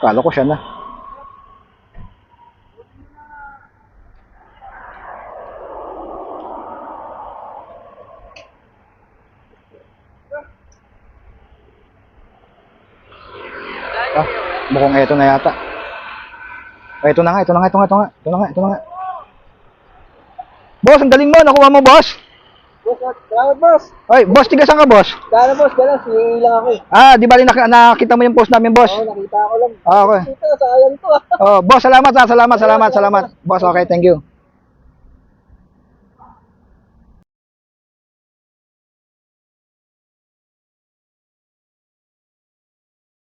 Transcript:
Kala ko siya na. Ah, mukhang eto na yata. Ito na nga. Boss, ang galing mo. Nakuha mo, boss. Boss, salamat boss. Ay, boss, tiga saan ka, boss? Sana boss, gala, singi lang ako eh. Ah, di ba rin nakita mo yung post namin, boss? Oo, nakita ko lang. Ah, okay. Ito, sayang to ah. Oh, boss, salamat. Boss, okay, thank you.